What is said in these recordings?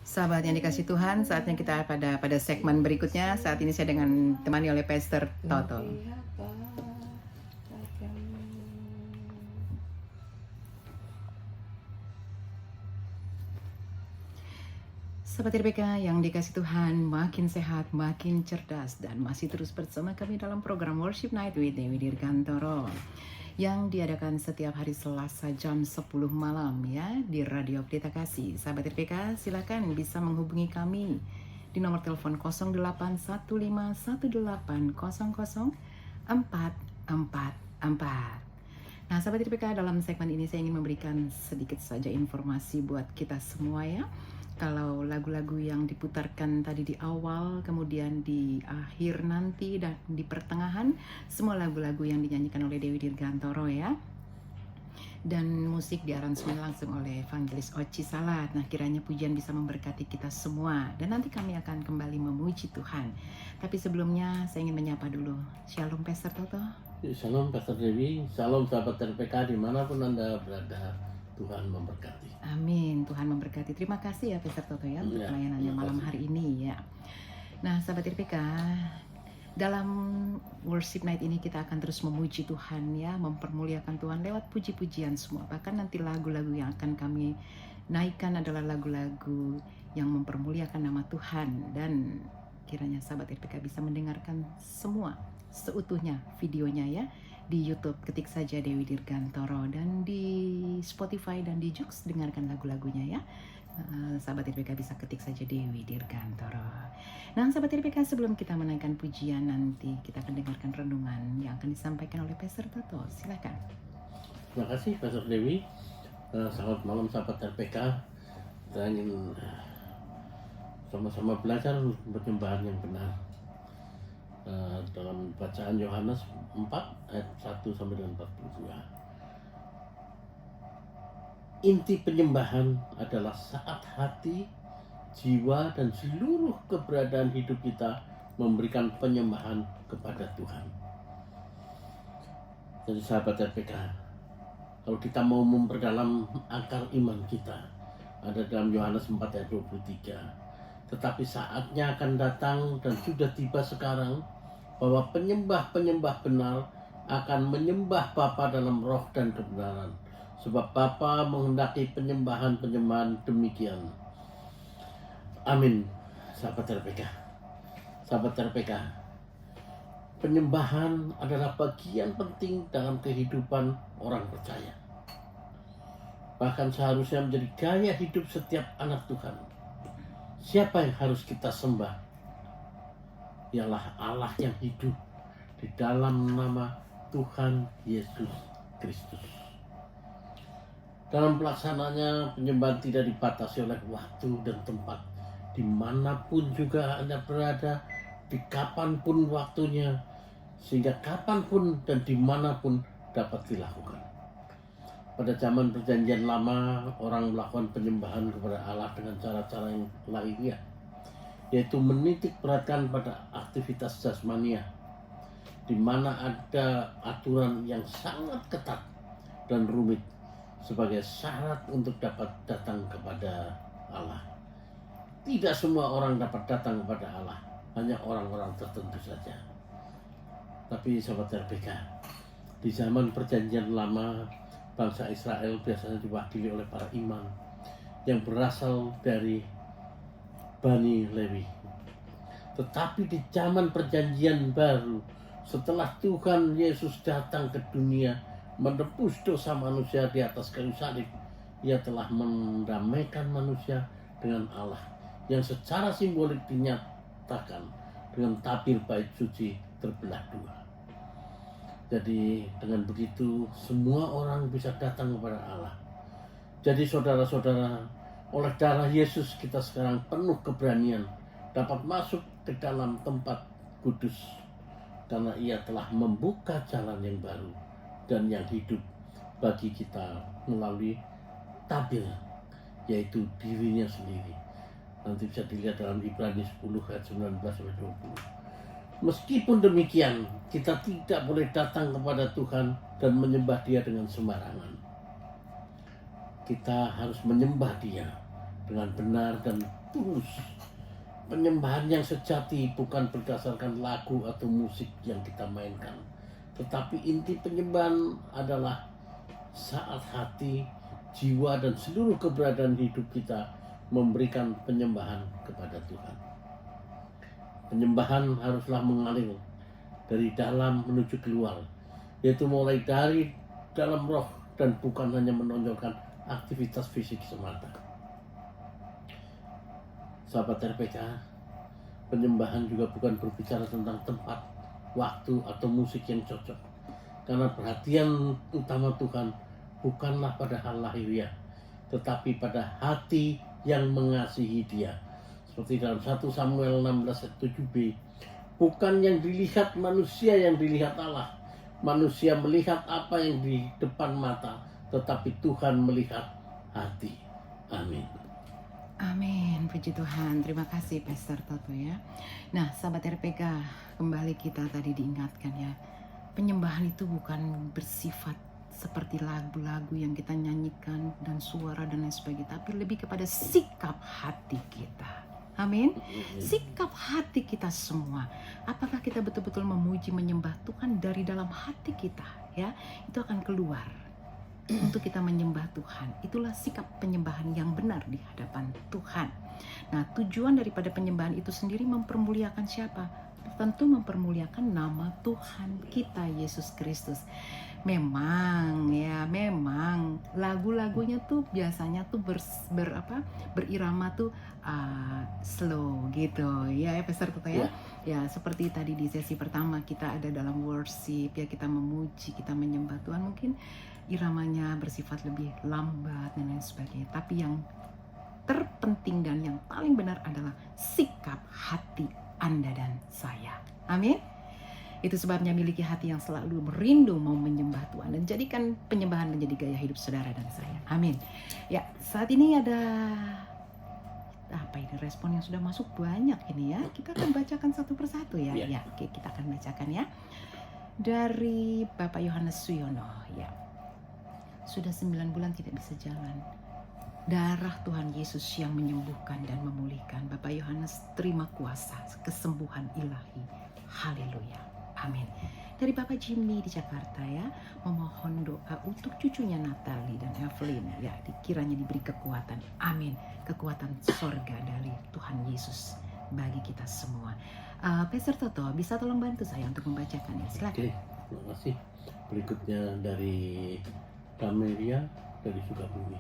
Sahabat yang dikasih Tuhan, saatnya kita pada segmen berikutnya. Saat ini saya dengan temani oleh Pastor Toto. Sahabat RPK yang dikasih Tuhan, makin sehat, makin cerdas, dan masih terus bersama kami dalam program Worship Night with Dewi Dirgantoro yang diadakan setiap hari Selasa jam 10 malam ya di Radio Pelita Kasih. Sahabat RPK, silakan bisa menghubungi kami di nomor telepon 081518000444. Nah, sahabat RPK, dalam segmen ini saya ingin memberikan sedikit saja informasi buat kita semua ya. Kalau lagu-lagu yang diputarkan tadi di awal, kemudian di akhir nanti, dan di pertengahan, semua lagu-lagu yang dinyanyikan oleh Dewi Dirgantoro ya. Dan musik diaransemen langsung oleh Evangelis Oci Salat. Nah, kiranya pujian bisa memberkati kita semua. Dan nanti kami akan kembali memuji Tuhan. Tapi sebelumnya saya ingin menyapa dulu. Shalom Pastor Toto. Shalom Pastor Dewi, shalom sahabat RPK dimanapun Anda berada, Tuhan memberkati. Amin, Tuhan memberkati. Terima kasih ya Pastor Toto ya untuk pelayanannya malam hari ini ya. Nah, sahabat RPK, dalam Worship Night ini kita akan terus memuji Tuhan ya, mempermuliakan Tuhan lewat puji-pujian semua. Bahkan nanti lagu-lagu yang akan kami naikkan adalah lagu-lagu yang mempermuliakan nama Tuhan. Dan kiranya sahabat RPK bisa mendengarkan semua seutuhnya videonya ya di YouTube, ketik saja Dewi Dirgantoro, dan di Spotify dan di Joox dengarkan lagu-lagunya ya. Sahabat RPK bisa ketik saja Dewi Dirgantoro. Nah, sahabat RPK, sebelum kita menaikkan pujian, nanti kita akan dengarkan renungan yang akan disampaikan oleh Pastor Toto. Silakan. Terima kasih Pastor Dewi. Selamat malam sahabat RPK. Kita ingin sama-sama belajar penyembahan yang benar. Dalam bacaan Yohanes 4 ayat 1 sampai dengan 42. Inti penyembahan adalah saat hati, jiwa, dan seluruh keberadaan hidup kita memberikan penyembahan kepada Tuhan. Jadi sahabat RPK, kalau kita mau memperdalam akar iman kita, ada dalam Yohanes 4 ayat 23. Tetapi saatnya akan datang dan sudah tiba sekarang bahwa penyembah-penyembah benar akan menyembah Bapa dalam roh dan kebenaran. Sebab Bapa menghendaki penyembahan-penyembahan demikian. Amin. Sahabat RPK. Sahabat RPK. Penyembahan adalah bagian penting dalam kehidupan orang percaya. Bahkan seharusnya menjadi gaya hidup setiap anak Tuhan. Siapa yang harus kita sembah? Ialah Allah yang hidup di dalam nama Tuhan Yesus Kristus. Dalam pelaksanaannya, penyembahan tidak dibatasi oleh waktu dan tempat. Dimanapun juga Anda berada, di kapanpun waktunya, sehingga kapanpun dan dimanapun dapat dilakukan. Pada zaman perjanjian lama, orang melakukan penyembahan kepada Allah dengan cara-cara yang lahiriah, yaitu menitik beratkan pada aktivitas jasmania, di mana ada aturan yang sangat ketat dan rumit sebagai syarat untuk dapat datang kepada Allah. Tidak semua orang dapat datang kepada Allah, hanya orang-orang tertentu saja. Tapi sahabat RPK, di zaman perjanjian lama, bangsa Israel biasanya diwakili oleh para imam yang berasal dari Bani Lewi. Tetapi di zaman perjanjian baru, setelah Tuhan Yesus datang ke dunia menebus dosa manusia di atas kayu salib, Ia telah mendamaikan manusia dengan Allah, yang secara simbolik dinyatakan dengan tabir bait suci terbelah dua. Jadi dengan begitu semua orang bisa datang kepada Allah. Jadi saudara-saudara, oleh darah Yesus kita sekarang penuh keberanian dapat masuk ke dalam tempat kudus, karena Ia telah membuka jalan yang baru dan yang hidup bagi kita melalui tabir, yaitu dirinya sendiri. Nanti bisa dilihat dalam Ibrani 10 ayat 19-20. Meskipun demikian, kita tidak boleh datang kepada Tuhan dan menyembah Dia dengan sembarangan. Kita harus menyembah Dia dengan benar dan tulus. Penyembahan yang sejati bukan berdasarkan lagu atau musik yang kita mainkan, tetapi inti penyembahan adalah saat hati, jiwa, dan seluruh keberadaan hidup kita memberikan penyembahan kepada Tuhan. Penyembahan haruslah mengalir dari dalam menuju keluar, yaitu mulai dari dalam roh dan bukan hanya menonjolkan aktivitas fisik semata. Sahabat RPK, penyembahan juga bukan berbicara tentang tempat, waktu, atau musik yang cocok. Karena perhatian utama Tuhan bukanlah pada hal lahiriah, tetapi pada hati yang mengasihi Dia. Seperti dalam 1 Samuel 16 ayat 7b, bukan yang dilihat manusia yang dilihat Allah. Manusia melihat apa yang di depan mata, tetapi Tuhan melihat hati. Amin. Amin, puji Tuhan. Terima kasih Pastor Toto ya. Nah, sahabat RPK, kembali kita tadi diingatkan ya, penyembahan itu bukan bersifat seperti lagu-lagu yang kita nyanyikan dan suara dan lain sebagainya, tapi lebih kepada sikap hati kita. Amin. Sikap hati kita semua. Apakah kita betul-betul memuji, menyembah Tuhan dari dalam hati kita ya? Itu akan keluar untuk kita menyembah Tuhan. Itulah sikap penyembahan yang benar di hadapan Tuhan. Nah, tujuan daripada penyembahan itu sendiri mempermuliakan siapa? Tentu mempermuliakan nama Tuhan kita Yesus Kristus. Memang lagu-lagunya tuh biasanya tuh berirama tuh slow gitu ya Pastor Toto ya. Ya seperti tadi di sesi pertama kita ada dalam worship ya, kita memuji, kita menyembah Tuhan, mungkin iramanya bersifat lebih lambat dan lain sebagainya. Tapi yang terpenting dan yang paling benar adalah sikap hati Anda dan saya. Amin. Itu sebabnya miliki hati yang selalu merindu mau menyembah Tuhan, dan jadikan penyembahan menjadi gaya hidup saudara dan saya. Amin. Ya, saat ini ada respon yang sudah masuk banyak ini ya. Kita akan bacakan satu persatu ya. Ya, oke, kita akan bacakan ya. Dari Bapak Yohanes Suyono ya. Sudah 9 bulan tidak bisa jalan. Darah Tuhan Yesus yang menyembuhkan dan memulihkan. Bapak Yohanes terima kuasa kesembuhan ilahi. Haleluya. Amin. Dari Bapak Jimmy di Jakarta ya, memohon doa untuk cucunya Natalie dan Evelyn ya, dikiranya diberi kekuatan. Amin. Kekuatan sorga dari Tuhan Yesus bagi kita semua. Pastor Toto, bisa tolong bantu saya untuk membacakannya? Silakan. Oke, terima kasih. Berikutnya dari Kamelia dari Sukabumi,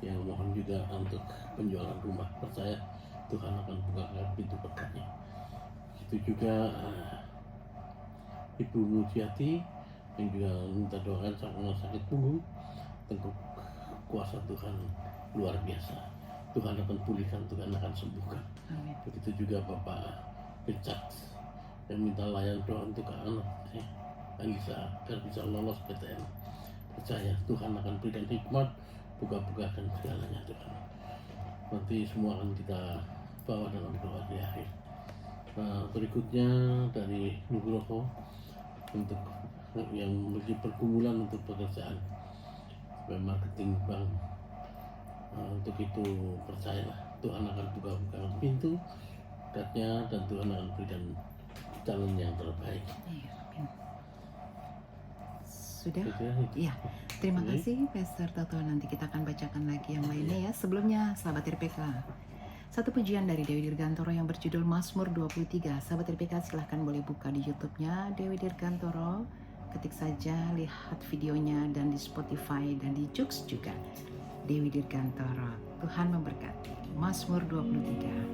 yang mohon juga untuk penjualan rumah. Percaya Tuhan akan bukakan pintu berkatnya. Itu juga Ibu Mujiati yang juga minta doakan sama sakit punggung. Tentu kuasa Tuhan luar biasa. Tuhan akan pulihkan, Tuhan akan sembuhkan. Amin. Begitu juga Bapak Richard yang minta layan doa untuk anaknya Anissa agar bisa lolos PTN. Percaya Tuhan akan berikan hikmat, buka-bukakan segalanya Tuhan. Nanti semua akan kita bawa dalam doa di akhir. Nah, berikutnya dari Nugroho untuk yang memiliki pergumulan untuk pekerjaan sebagai marketing bank. Untuk itu percayalah Tuhan akan buka-bukakan pintu berkatnya dan Tuhan akan berikan jalan yang terbaik. Sudah? Iya. Terima kasih Pastor Toto. Nanti kita akan bacakan lagi yang lainnya ya. Sebelumnya sahabat RPK, satu pujian dari Dewi Dirgantoro yang berjudul Mazmur 23. Sahabat RPK silahkan boleh buka di YouTube-nya Dewi Dirgantoro. Ketik saja, lihat videonya, dan di Spotify dan di Joox juga Dewi Dirgantoro. Tuhan memberkati. Mazmur 23.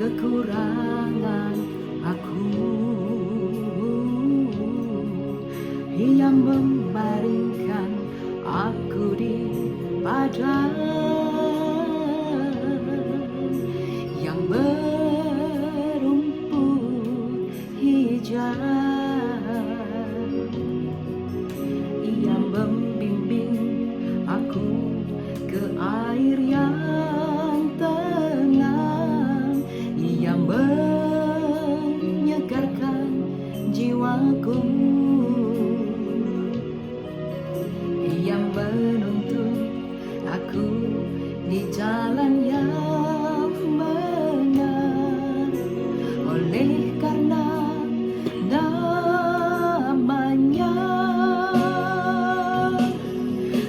Kekurangan aku, Ia membaringkan aku di padang yang berumput hijau. jiwaku yang menuntun aku di jalan yang benar. Oleh karena namanya,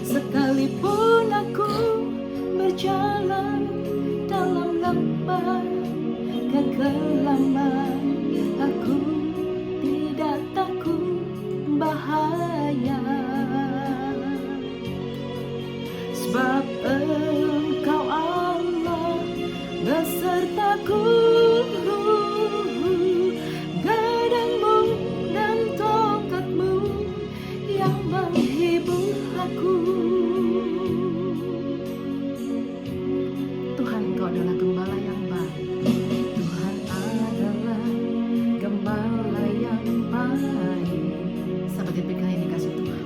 sekalipun aku berjalan dalam lembah kegelapan, aku tidak takut bahaya, sebab Engkau Allah besertaku. Gadangmu dan tongkatmu yang menghibur aku. Tuhan, Engkau adalah gembala yang baik. Tuhan adalah gembala yang baik. Sahabat RPK yang dikasih Tuhan,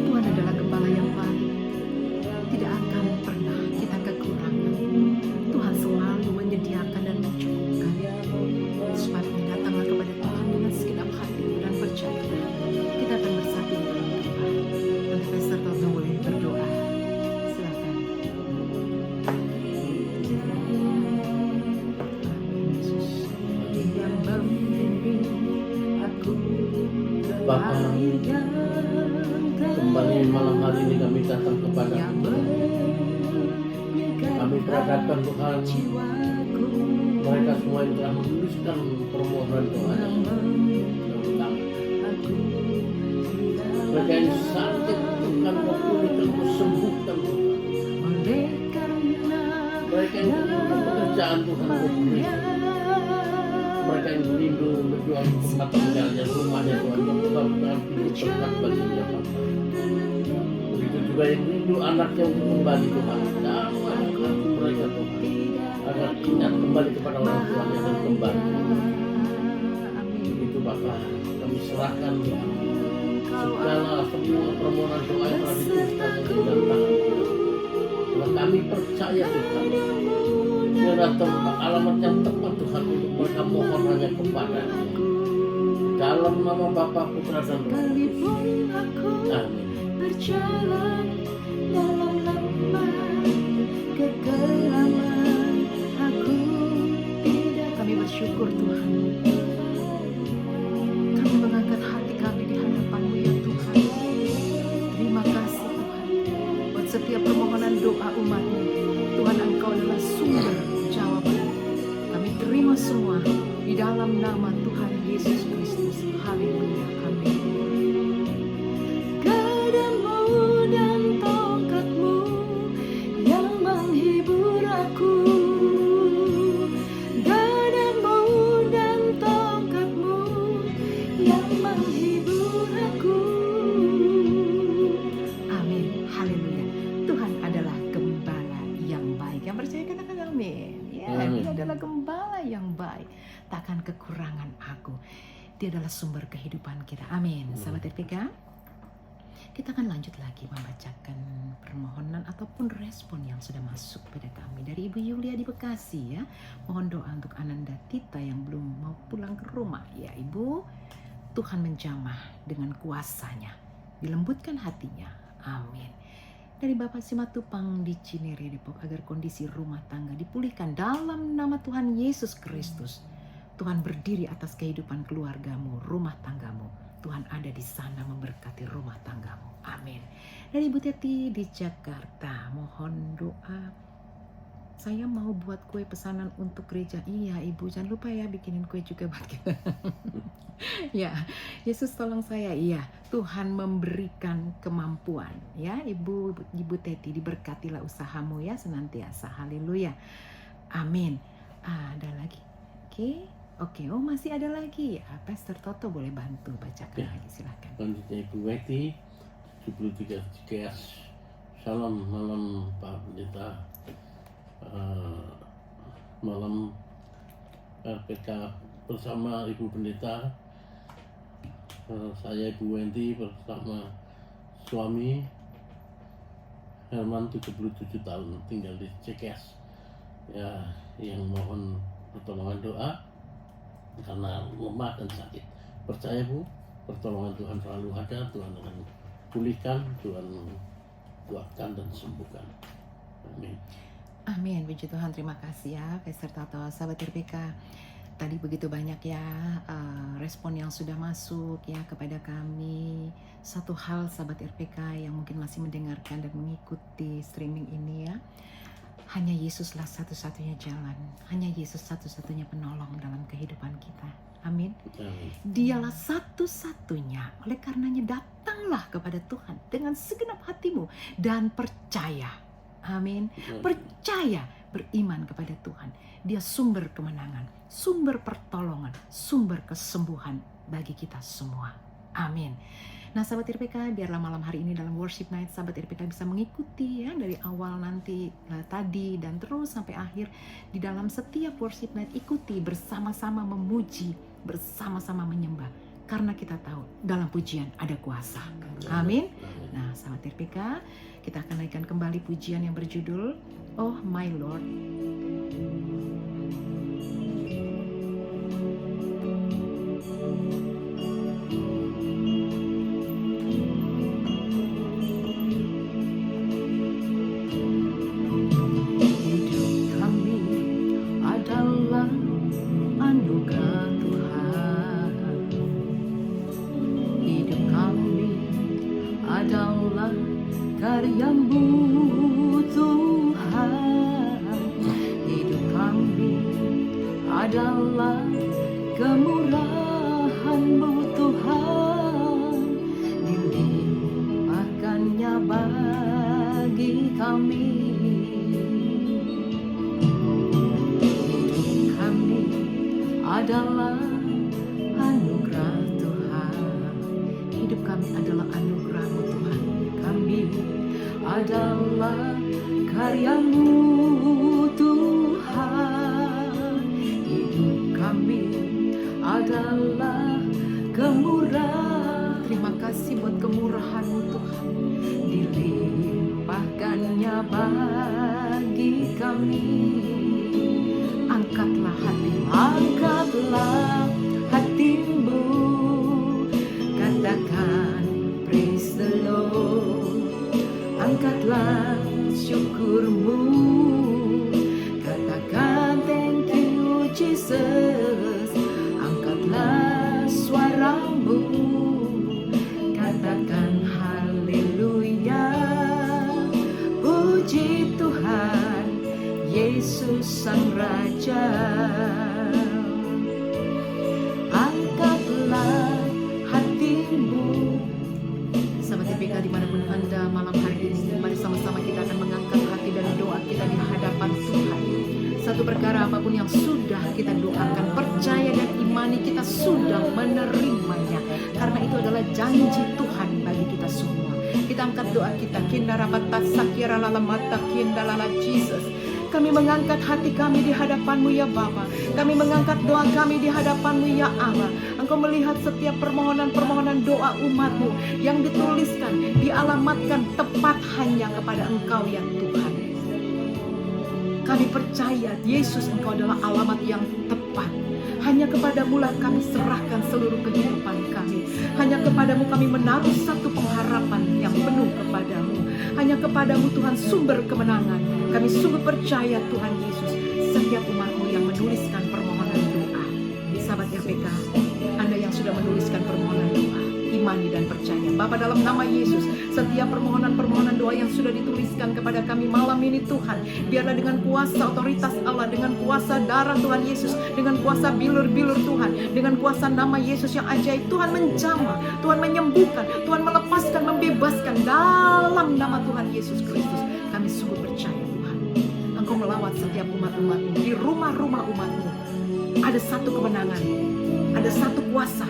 Tuhan adalah gembala yang baik. Tidak akan pernah kita kekurangan. Tuhan selalu menyediakan dan mencukupkan. Sebabnya datanglah kepada Tuhan dengan segenap hati dan percaya. Kita akan bersatu di dalam doa. Nanti Pastor Toto boleh berdoa. Silakan. Yesus. Yang membimbing aku ke Bapa, air yang kembali malam hari ini kami datang kepada yang kami perhadapkan Tuhan jiwaku mereka semua yang telah menuliskan permohonan doanya tentang aku mereka yang sakit. Tuhan kau pulihkan, kau sembuhkan Tuhan. oleh karena Mereka yang rindu pekerjaan Tuhan kau berikan. Mereka yang rindu berjuang tempat tinggalnya, rumahnya Tuhan kau bukakan pintu berkat baginya Bapa. Begitu juga yang rindu anaknya untuk kembali Tuhan. Dalam anak mereka Tuhan, agar ingat kembali kepada orang tuanya dan kembali. Begitu Bapa, kami serahkan Tuhan segala semua permohonan doa yang telah dituliskan di dalam tangan Tuhan. Karena kami percaya Tuhan, ini adalah tempat alamat yang tepat Tuhan untuk mereka mohon hanya kepada-Nya. Dalam nama Bapa, Putra dan Roh Kudus. sekalipun aku Amin. berjalan dalam lembah kegelapan, aku tidak. Kami bersyukur Tuhan. Kami mengangkat hati kami di hadapan-Mu ya Tuhan. Terima kasih Tuhan buat setiap permohonan doa umat-Mu. Tuhan, Engkau adalah sumber jawaban. Kami terima semua di dalam nama Tuhan Yesus Kristus. Haleluya. Amin. Gadangmu dan tongkatmu yang menghibur aku. Gadangmu dan tongkatmu yang menghibur aku. Amin. Haleluya. Tuhan adalah gembala yang baik. Yang percaya katakan amin. Ya, Amin. Dia adalah gembala yang baik. Takkan kekurangan aku. Dia adalah sumber kehidupan kita. Amin. Sahabat RPK, kita akan lanjut lagi membacakan permohonan ataupun respon yang sudah masuk pada kami dari Ibu Yulia di Bekasi ya. Mohon doa untuk Ananda Tita yang belum mau pulang ke rumah ya Ibu. Tuhan menjamah dengan kuasa-Nya, dilembutkan hatinya. Amin. Dari Bapak Simatupang di Cinere Depok, agar kondisi rumah tangga dipulihkan dalam nama Tuhan Yesus Kristus. Tuhan berdiri atas kehidupan keluargamu, rumah tanggamu. Tuhan ada di sana memberkati rumah tanggamu. Amin. Dari Ibu Teti di Jakarta, mohon doa. Saya mau buat kue pesanan untuk gereja. Iya Ibu, jangan lupa ya bikinin kue juga buat kita. Ya, Yesus tolong saya. Iya, Tuhan memberikan kemampuan. Ya, Ibu Teti, diberkatilah usahamu ya senantiasa. Haleluya. Amin. Ada lagi? Oke. Oh masih ada lagi ya. Pastor Toto boleh bantu bacakan Ya. lagi, silakan. Selanjutnya Ibu Weti 73 Cikeas. Salam malam Pak Pendeta. Malam RPK bersama Ibu Pendeta. Saya Ibu Wenti bersama suami Herman 77 tahun tinggal di Cikeas. Ya, yang mohon pertolongan doa karena lemah dan sakit. percaya Bu, pertolongan Tuhan selalu ada. Tuhan akan pulihkan, Tuhan kuatkan dan sembuhkan. Amin. Amin, puji Tuhan. Terima kasih ya Pastor Toto. Sahabat RPK, tadi begitu banyak ya respon yang sudah masuk ya kepada kami. Satu hal sahabat RPK yang mungkin masih mendengarkan dan mengikuti streaming ini ya, hanya Yesuslah satu-satunya jalan, hanya Yesus satu-satunya penolong dalam kehidupan kita. Amin. Amin. Dialah satu-satunya. Oleh karenanya datanglah kepada Tuhan dengan segenap hatimu dan percaya. Amin. Percaya, beriman kepada Tuhan. Dia sumber kemenangan, sumber pertolongan, sumber kesembuhan bagi kita semua. Amin. Nah sahabat RPK, biarlah malam hari ini dalam worship night sahabat RPK bisa mengikuti ya dari awal nanti tadi dan terus sampai akhir. Di dalam setiap worship night ikuti bersama-sama memuji, bersama-sama menyembah. Karena kita tahu dalam pujian ada kuasa. Amin. Nah sahabat RPK, kita akan naikkan kembali pujian yang berjudul Oh My Lord. Hidup kami adalah anugerah Tuhan. Hidup kami adalah karya-Mu Tuhan. Hidup kami adalah kemurahan-Mu Tuhan. Dilimpahkannya bagi kami. Hidup kami adalah anugerah Tuhan. Hidup kami adalah anugerah-Mu Tuhan. Kami adalah karya-Mu Tuhan. Hidup kami adalah kemurahan. Terima kasih buat kemurahan-Mu Tuhan. Dilimpahkannya bagi kami. Angkatlah hatimu. Angkatlah hatimu, katakan praise the Lord. Angkatlah syukurmu, katakan thank you Jesus. Angkatlah suaramu, katakan haleluya. Puji Tuhan Yesus Sang Raja. Angkatlah hatimu. Sahabat TPK dimanapun Anda malam hari ini, mari sama-sama kita akan mengangkat hati dan doa kita di hadapan Tuhan. Satu perkara apapun yang sudah kita doakan, percaya dan imani, kita sudah menerimanya. Karena itu adalah janji Tuhan bagi kita semua. Kita angkat doa kita. Kinda rapatat sakira lalamata kinda lala Jesus. Kami mengangkat hati kami di hadapan-Mu ya Bapa. Kami mengangkat doa kami di hadapan-Mu ya Allah. Engkau melihat setiap permohonan-permohonan doa umat-Mu yang dituliskan, dialamatkan tepat hanya kepada Engkau ya Tuhan. Kami percaya Yesus Engkau adalah alamat yang tepat. Hanya kepadamu lah kami serahkan seluruh kehidupan kami. Hanya kepadamu kami menaruh satu pengharapan yang penuh kepadamu. Hanya kepadamu Tuhan sumber kemenangan. Kami sungguh percaya Tuhan Yesus, setiap umat-Mu yang menuliskan permohonan doa. Sahabat RPK, Anda yang sudah menuliskan permohonan doa, imani dan percaya. Bapa dalam nama Yesus, setiap permohonan-permohonan doa yang sudah dituliskan kepada kami malam ini Tuhan, biarlah dengan kuasa otoritas Allah, dengan kuasa darah Tuhan Yesus, dengan kuasa bilur-bilur Tuhan, dengan kuasa nama Yesus yang ajaib, Tuhan menjamah, Tuhan menyembuhkan, Tuhan melepaskan, membebaskan dalam nama Tuhan Yesus Kristus. Kami sungguh percaya Tuhan, Engkau melawat setiap umat-umat-Mu, di rumah-rumah umat-Mu ada satu kemenangan, ada satu kuasa.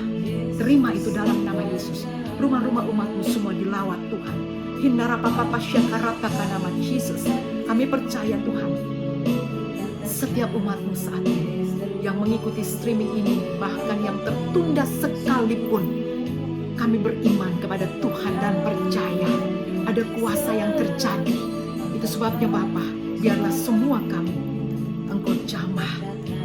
Terima itu dalam nama Yesus. Rumah-rumah umat-Mu semua dilawat Tuhan. Hindara papa syakarata nama Yesus. Kami percaya Tuhan, setiap umat-Mu saat ini yang mengikuti streaming ini, bahkan yang tertunda sekalipun, kami beriman kepada Tuhan dan percaya ada kuasa yang terjadi. Itu sebabnya Bapa, biarlah semua kami Engkau jamah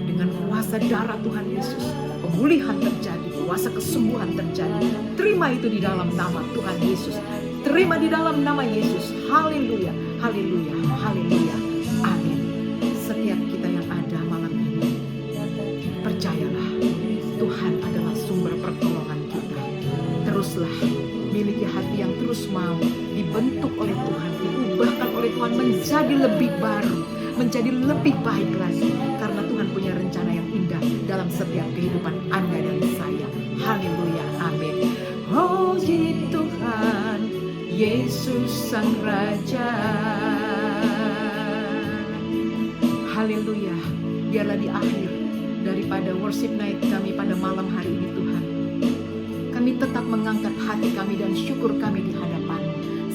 dengan kuasa darah Tuhan Yesus. Pemulihan terjadi, kuasa kesembuhan terjadi. Terima itu di dalam nama Tuhan Yesus. Terima di dalam nama Yesus. Haleluya, haleluya, haleluya. Amin. Setiap kita yang ada malam ini, percayalah Tuhan adalah sumber pertolongan kita. Teruslah miliki hati yang terus mau dibentuk oleh Tuhan, diubahkan oleh Tuhan menjadi lebih baru, menjadi lebih baik lagi. Karena Tuhan punya rencana yang indah dalam setiap kehidupan Anda dan saya. Haleluya, amin. Puji Tuhan, Yesus Sang Raja. Haleluya. Biarlah di akhir daripada worship night kami pada malam hari ini Tuhan, kami tetap mengangkat hati kami dan syukur kami di hadapan.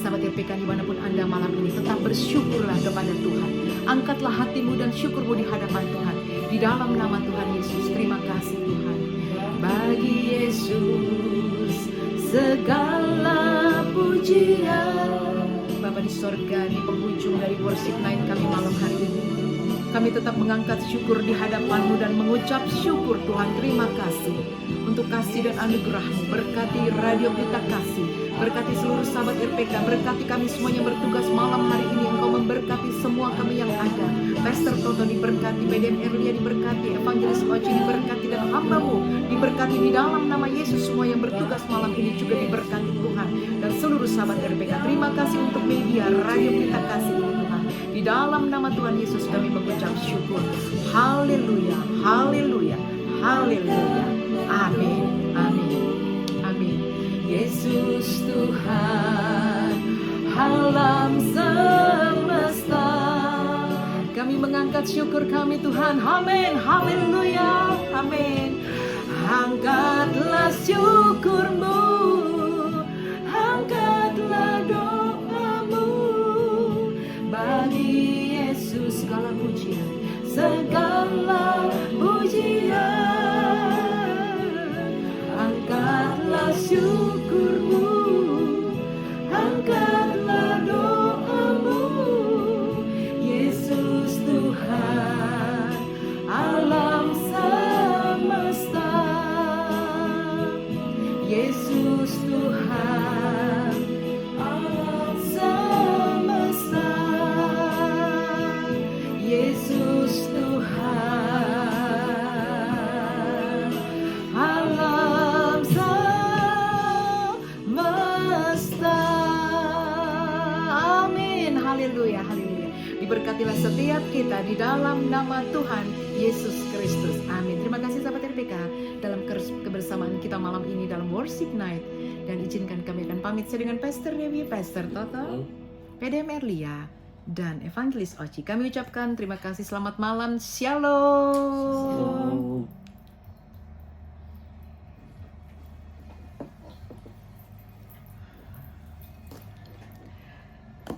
Sahabat RPK dimanapun Anda malam ini, tetap bersyukurlah kepada Tuhan. Angkatlah hatimu dan syukurmu di hadapan Tuhan. Di dalam nama Tuhan Yesus, terima kasih Tuhan. Bagi Yesus segala pujian. Bapa di sorga, di penghujung dari worship night kami malam hari ini, kami tetap mengangkat syukur di hadapan-Mu dan mengucap syukur Tuhan. Terima kasih untuk kasih dan anugerah-Mu. Berkati Radio Pelita Kasih, berkati seluruh sahabat RPK, berkati kami semuanya bertugas malam hari ini. Engkau memberkati semua kami yang ada. Pastor Toto diberkati, PDM Erlia diberkati, Evangelis Oci diberkati, dan hamba-Mu diberkati di dalam nama Yesus. Semua yang bertugas malam ini juga diberkati Tuhan, dan seluruh sahabat RPK. Terima kasih untuk media Radio Pelita Kasih ini Tuhan. Di dalam nama Tuhan Yesus kami mengucap syukur. Haleluya, haleluya, haleluya. Amin, amin, amin. Yesus Tuhan alam semesta, kami mengangkat syukur kami Tuhan. Amin, haleluya, amin. Angkatlah syukurmu, angkatlah doamu. Bagi Yesus segala pujian, segala pujian. Angkatlah syukurmu, angkatlah doamu. Yesus Tuhan alam semesta, Yesus Tuhan alam semesta, Yesus Tuhan alam semesta. Amin, haleluya, haleluya. Diberkatilah setiap kita di dalam nama Tuhan Yesus Kristus. Amin. Terima kasih sahabat RPK dalam kebersamaan kita malam ini dalam worship night. Dan izinkan kami akan pamit saya dengan Pastor Dewi, Pastor Toto, PDM Erlia, dan Evangelis Oci. Kami ucapkan terima kasih, selamat malam, Shalom.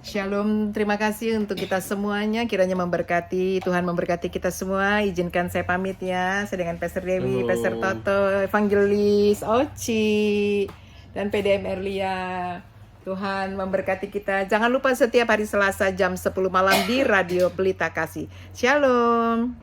Shalom, terima kasih untuk kita semuanya. Kiranya memberkati, Tuhan memberkati kita semua. Izinkan saya pamit ya. Saya dengan Pastor Dewi, Pastor Toto, Evangelis Oci, dan PDM Erlia. Tuhan memberkati kita. Jangan lupa setiap hari Selasa jam 10 malam di Radio Pelita Kasih. Shalom.